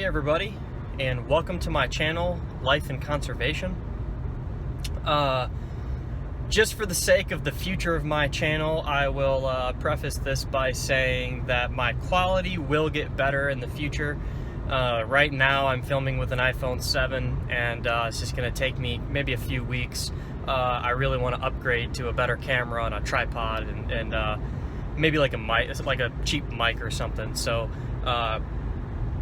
everybody, and welcome to my channel, Life and Conservation. Just for the sake of the future of my channel, I will preface this by saying that my quality will get better in the future. Right now I'm filming with an iPhone 7 and it's just going to take me maybe a few weeks. I really want to upgrade to a better camera and a tripod and maybe like a mic, like a cheap mic or something. So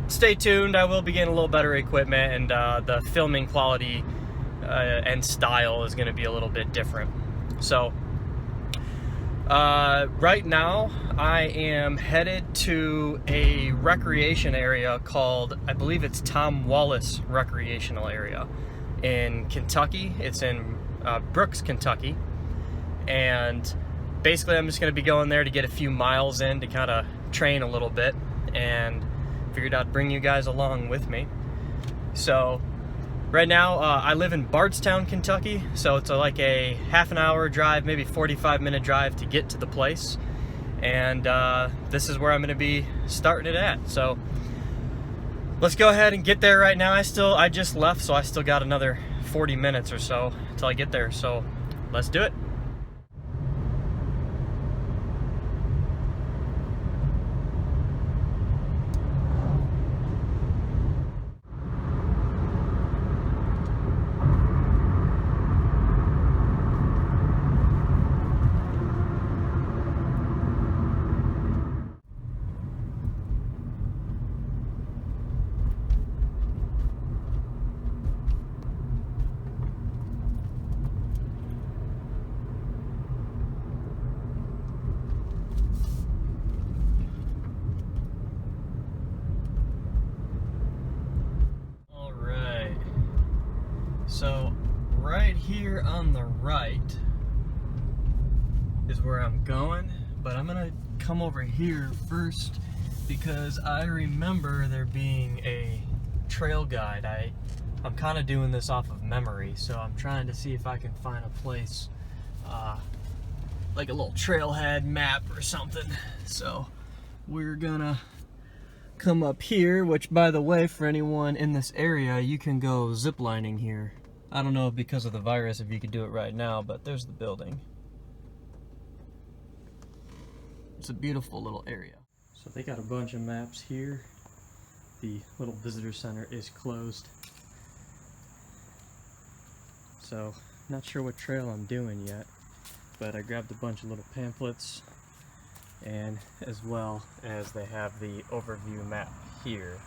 stay tuned. I will be getting a little better equipment, and the filming quality and style is going to be a little bit different. So right now I am headed to a recreation area called, I believe it's Tom Wallace Recreational Area in Kentucky. It's in Brooks, Kentucky, and basically I'm just going to be going there to get a few miles in to kind of train a little bit, and figured I'd bring you guys along with me. So right now I live in Bardstown, Kentucky, so it's like a half an hour drive, maybe 45-minute drive to get to the place, and this is where I'm going to be starting it at. So let's go ahead and get there right now. I just left, so I still got another 40 minutes or so until I get there, so let's do it. So right here on the right is where I'm going, but I'm gonna come over here first because I remember there being a trail guide. I'm kind of doing this off of memory, so I'm trying to see if I can find a place like a little trailhead map or something. So we're gonna come up here, which, by the way, for anyone in this area, you can go ziplining here. I don't know, because of the virus, if you could do it right now, but there's the building. It's a beautiful little area. So they got a bunch of maps here. The little visitor center is closed. So, not sure what trail I'm doing yet, but I grabbed a bunch of little pamphlets, and as well as they have the overview map here.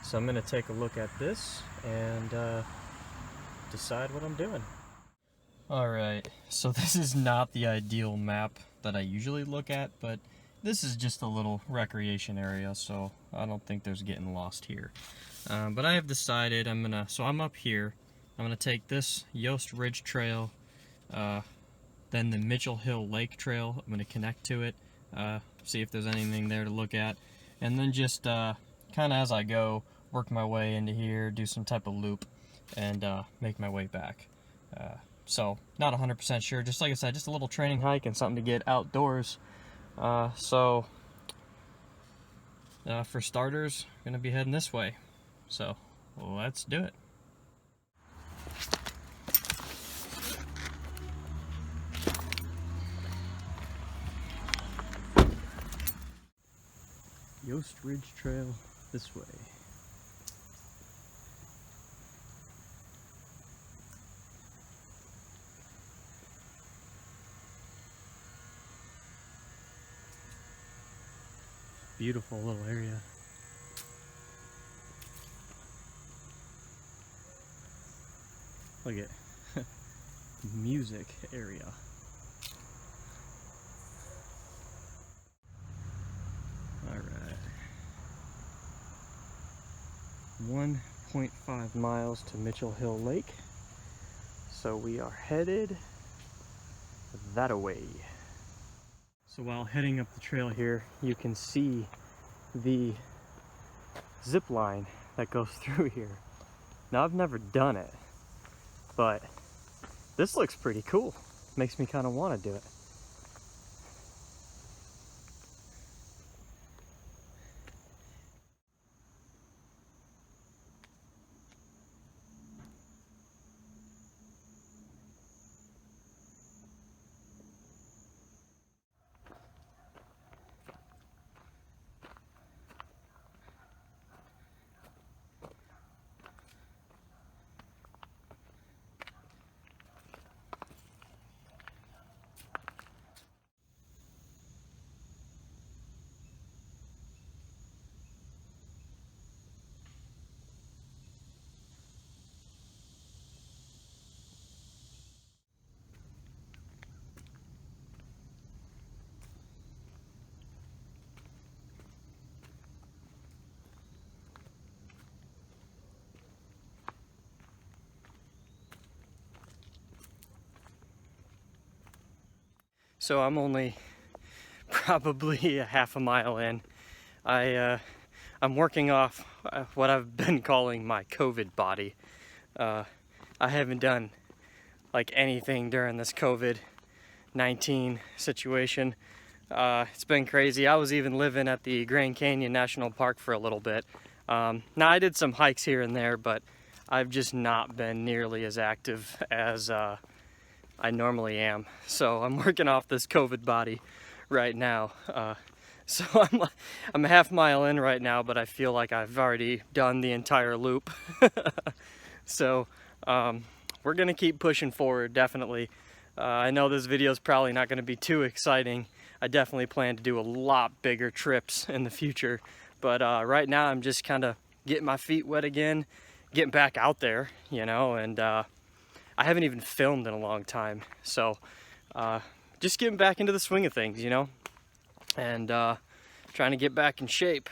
So I'm going to take a look at this and decide what I'm doing. Alright, so this is not the ideal map that I usually look at, but this is just a little recreation area, so I don't think there's getting lost here. But I have decided so I'm up here. I'm going to take this Yost Ridge Trail, then the Mitchell Hill Lake Trail. I'm going to connect to it, see if there's anything there to look at, and then just kind of as I go, work my way into here, do some type of loop, and make my way back. So not 100% sure, just like I said, just a little training hike and something to get outdoors. So for starters, I'm gonna be heading this way, so let's do it. Yost Ridge Trail this way. Beautiful little area. Look at music area. Alright. 1.5 miles to Mitchell Hill Lake. So we are headed that-a-way. So while heading up the trail here, you can see the zip line that goes through here. Now, I've never done it, but this looks pretty cool. Makes me kind of want to do it. So I'm only probably a half a mile in. I'm working off what I've been calling my COVID body. I haven't done like anything during this COVID-19 situation. It's been crazy. I was even living at the Grand Canyon National Park for a little bit. Now I did some hikes here and there, but I've just not been nearly as active as I normally am. So I'm working off this COVID body right now. So I'm a half mile in right now, but I feel like I've already done the entire loop. So we're gonna keep pushing forward, definitely. I know this video is probably not gonna be too exciting. I definitely plan to do a lot bigger trips in the future, but right now I'm just kind of getting my feet wet again, getting back out there, you know, and I haven't even filmed in a long time. So just getting back into the swing of things, you know, and trying to get back in shape.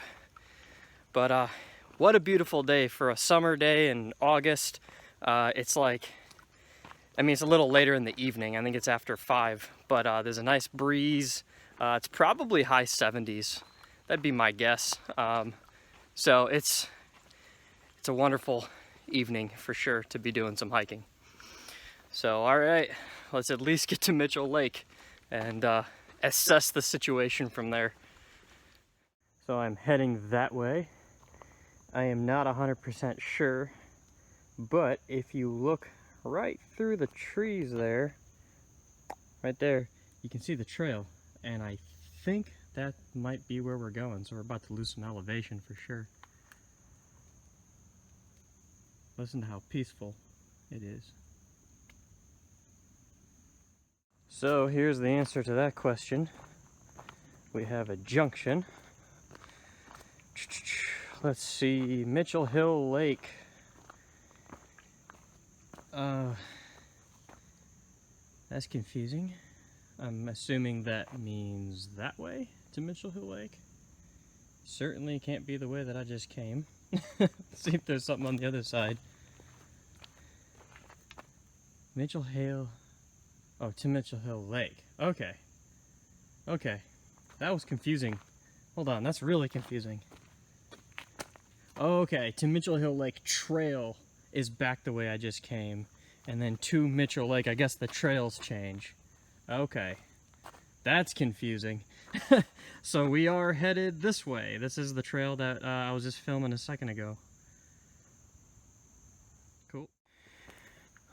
But what a beautiful day for a summer day in August. It's like, I mean, it's a little later in the evening. I think it's after 5, but there's a nice breeze. It's probably high 70s. That'd be my guess. So it's a wonderful evening for sure to be doing some hiking. So, all right, let's at least get to Mitchell Lake and assess the situation from there. So I'm heading that way. I am not 100% sure, but if you look right through the trees there, right there, you can see the trail, and I think that might be where we're going. So we're about to lose some elevation for sure. Listen to how peaceful it is. So here's the answer to that question. We have a junction. Let's see, Mitchell Hill Lake. That's confusing. I'm assuming that means that way to Mitchell Hill Lake. Certainly can't be the way that I just came. See if there's something on the other side. Mitchell Hill. Oh, to Mitchell Hill Lake. Okay. Okay. That was confusing. Hold on, that's really confusing. Okay, to Mitchell Hill Lake Trail is back the way I just came. And then to Mitchell Lake, I guess the trails change. Okay. That's confusing. So we are headed this way. This is the trail that I was just filming a second ago. Cool.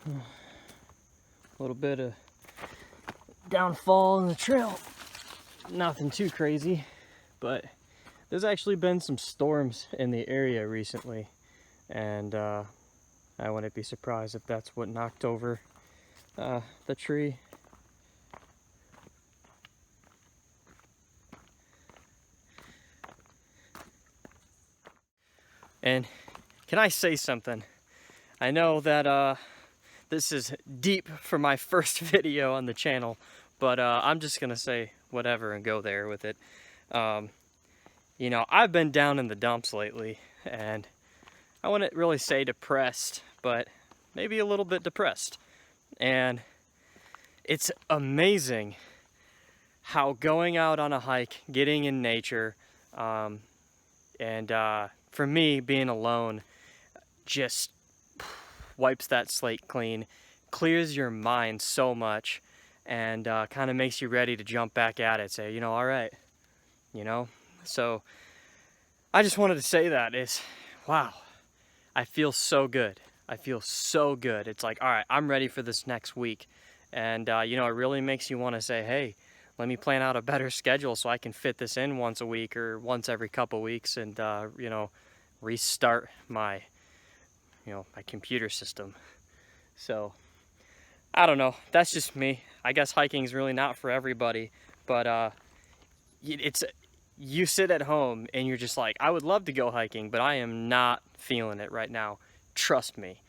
A little bit of downfall in the trail. Nothing too crazy, but there's actually been some storms in the area recently, and I wouldn't be surprised if that's what knocked over the tree. And can I say something? I know that this is deep for my first video on the channel, but I'm just gonna say whatever and go there with it. You know, I've been down in the dumps lately, and I wouldn't really say depressed, but maybe a little bit depressed. And it's amazing how going out on a hike, getting in nature, and for me, being alone just wipes that slate clean, clears your mind so much, and kind of makes you ready to jump back at it, say, you know, all right, you know. So I just wanted to say that is, wow, I feel so good. I feel so good. It's like, all right, I'm ready for this next week. And, you know, it really makes you want to say, hey, let me plan out a better schedule so I can fit this in once a week or once every couple weeks and, you know, restart my, you know, my computer system. So, I don't know. That's just me. I guess hiking is really not for everybody, but you sit at home and you're just like, I would love to go hiking, but I am not feeling it right now. Trust me.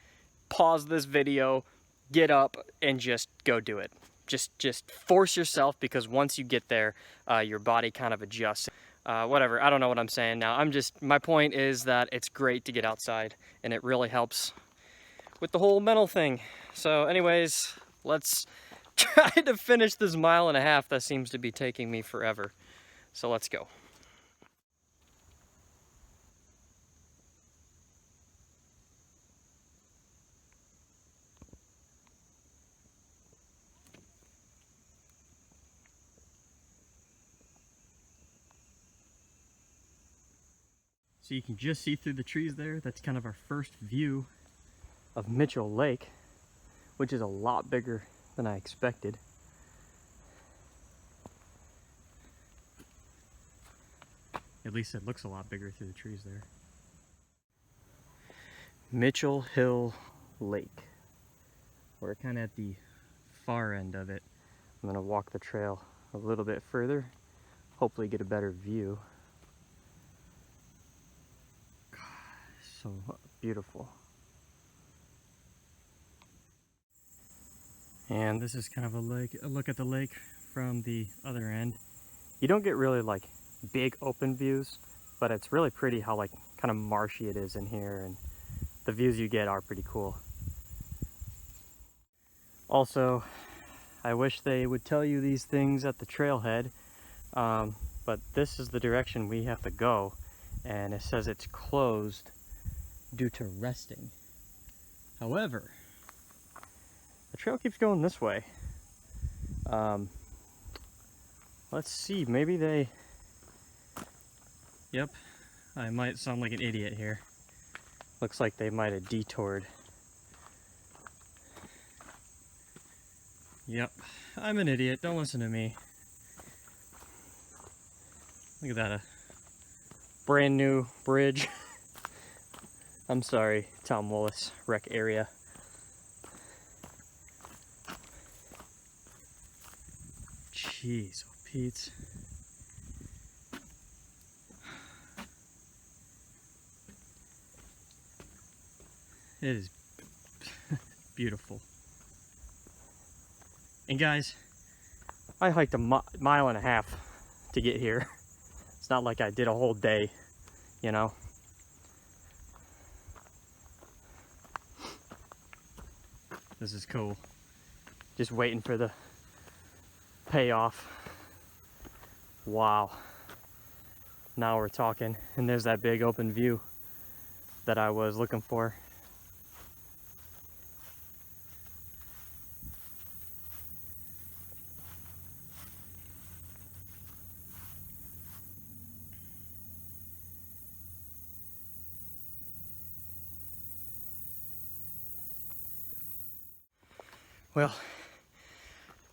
Pause this video, get up, and just go do it. Just force yourself, because once you get there, your body kind of adjusts. Whatever, I don't know what I'm saying now. My point is that it's great to get outside, and it really helps with the whole mental thing. So anyways, let's trying to finish this 1.5 miles that seems to be taking me forever. So let's go. So you can just see through the trees there. That's kind of our first view of Mitchell Lake, which is a lot bigger than I expected. At least it looks a lot bigger through the trees there. Mitchell Hill Lake. We're kind of at the far end of it. I'm gonna walk the trail a little bit further, hopefully get a better view. God, so beautiful. And this is kind of a look at the lake from the other end. You don't get really like big open views, but it's really pretty how like kind of marshy it is in here, and the views you get are pretty cool. Also, I wish they would tell you these things at the trailhead, but this is the direction we have to go, and it says it's closed due to resting. However, the trail keeps going this way. Let's see, maybe they... Yep, I might sound like an idiot here. Looks like they might have detoured. Yep, I'm an idiot, don't listen to me. Look at that, a brand new bridge. I'm sorry, Tom Willis Rec Area. Jeez, oh Pete. It is beautiful. And guys, I hiked a 1.5 miles to get here. It's not like I did a whole day, you know. This is cool. Just waiting for the payoff. Wow. Now we're talking. And there's that big open view that I was looking for. Well,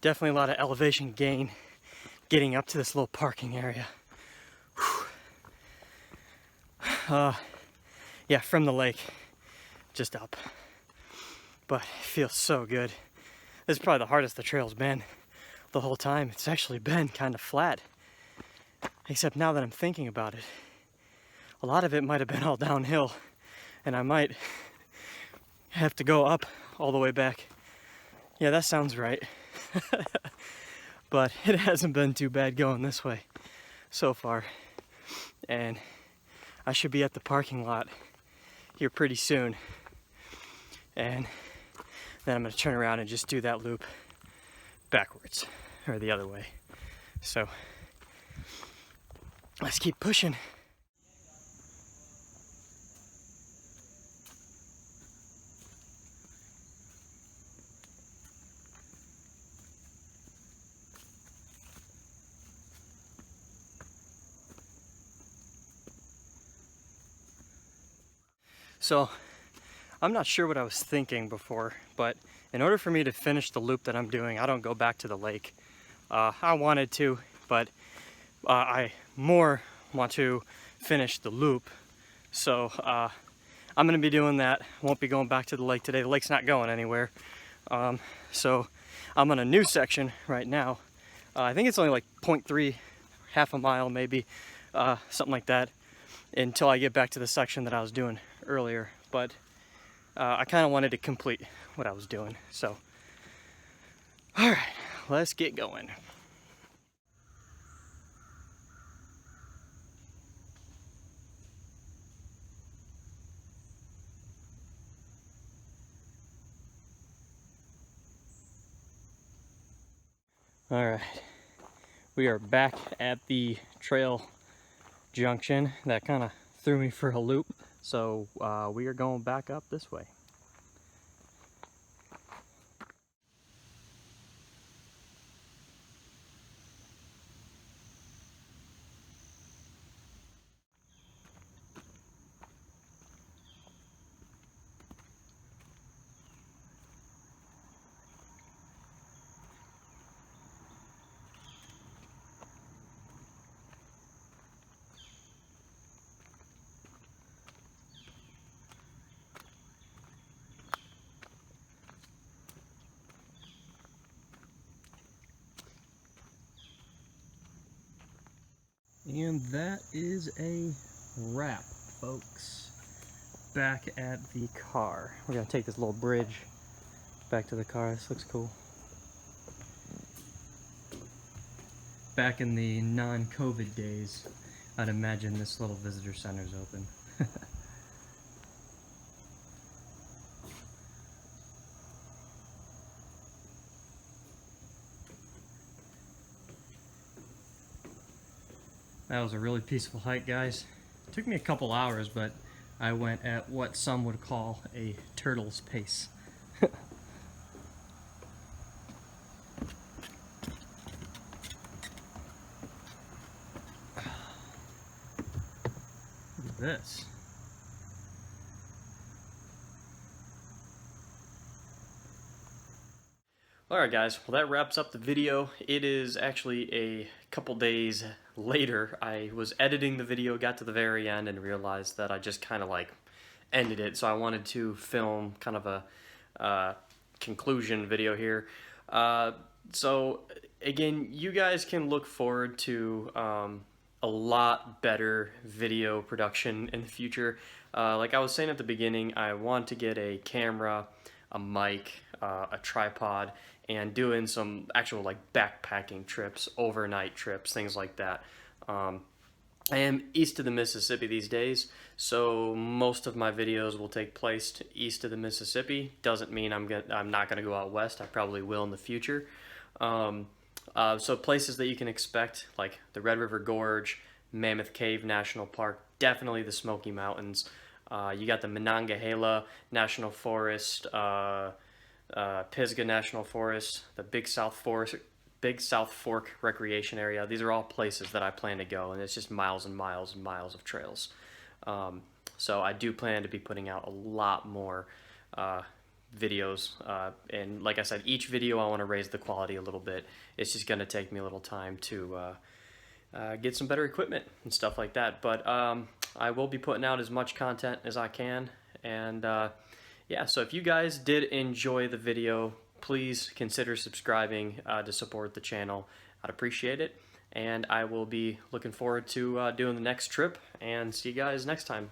definitely a lot of elevation gain getting up to this little parking area. Yeah, from the lake, just up. But it feels so good. This is probably the hardest the trail's been the whole time. It's actually been kind of flat. Except now that I'm thinking about it, a lot of it might have been all downhill, and I might have to go up all the way back. Yeah, that sounds right. But it hasn't been too bad going this way so far. And I should be at the parking lot here pretty soon. And then I'm gonna turn around and just do that loop backwards, or the other way. So let's keep pushing. So I'm not sure what I was thinking before, but in order for me to finish the loop that I'm doing, I don't go back to the lake. I wanted to, but I more want to finish the loop. So I'm gonna be doing that. Won't be going back to the lake today. The lake's not going anywhere. So I'm on a new section right now. I think it's only like 0.3, half a mile maybe, something like that, until I get back to the section that I was doing earlier. But I kind of wanted to complete what I was doing. So, all right, let's get going. All right, we are back at the trail junction that kind of threw me for a loop. So we are going back up this way. And that is a wrap, folks. Back at the car. We're gonna take this little bridge back to the car. This looks cool. Back in the non-COVID days, I'd imagine this little visitor center's open. That was a really peaceful hike, guys. It took me a couple hours, but I went at what some would call a turtle's pace. Look at this. Alright guys, well that wraps up the video. It is actually a couple days later. I was editing the video, got to the very end, and realized that I just kind of like ended it. So I wanted to film kind of a conclusion video here. So again, you guys can look forward to a lot better video production in the future. Like I was saying at the beginning, I want to get a camera, a mic, a tripod, and doing some actual like backpacking trips, overnight trips, things like that. I am east of the Mississippi these days, so most of my videos will take place east of the Mississippi. Doesn't mean I'm not gonna go out west. I probably will in the future. So places that you can expect, like the Red River Gorge, Mammoth Cave National Park, definitely the Smoky Mountains. You got the Monongahela National Forest, Pisgah National Forest, the Big South Fork Recreation Area. These are all places that I plan to go, and it's just miles and miles and miles of trails. So I do plan to be putting out a lot more videos, and like I said, each video I want to raise the quality a little bit. It's just going to take me a little time to get some better equipment and stuff like that, but I will be putting out as much content as I can. And yeah, so if you guys did enjoy the video, please consider subscribing to support the channel. I'd appreciate it, and I will be looking forward to doing the next trip, and see you guys next time.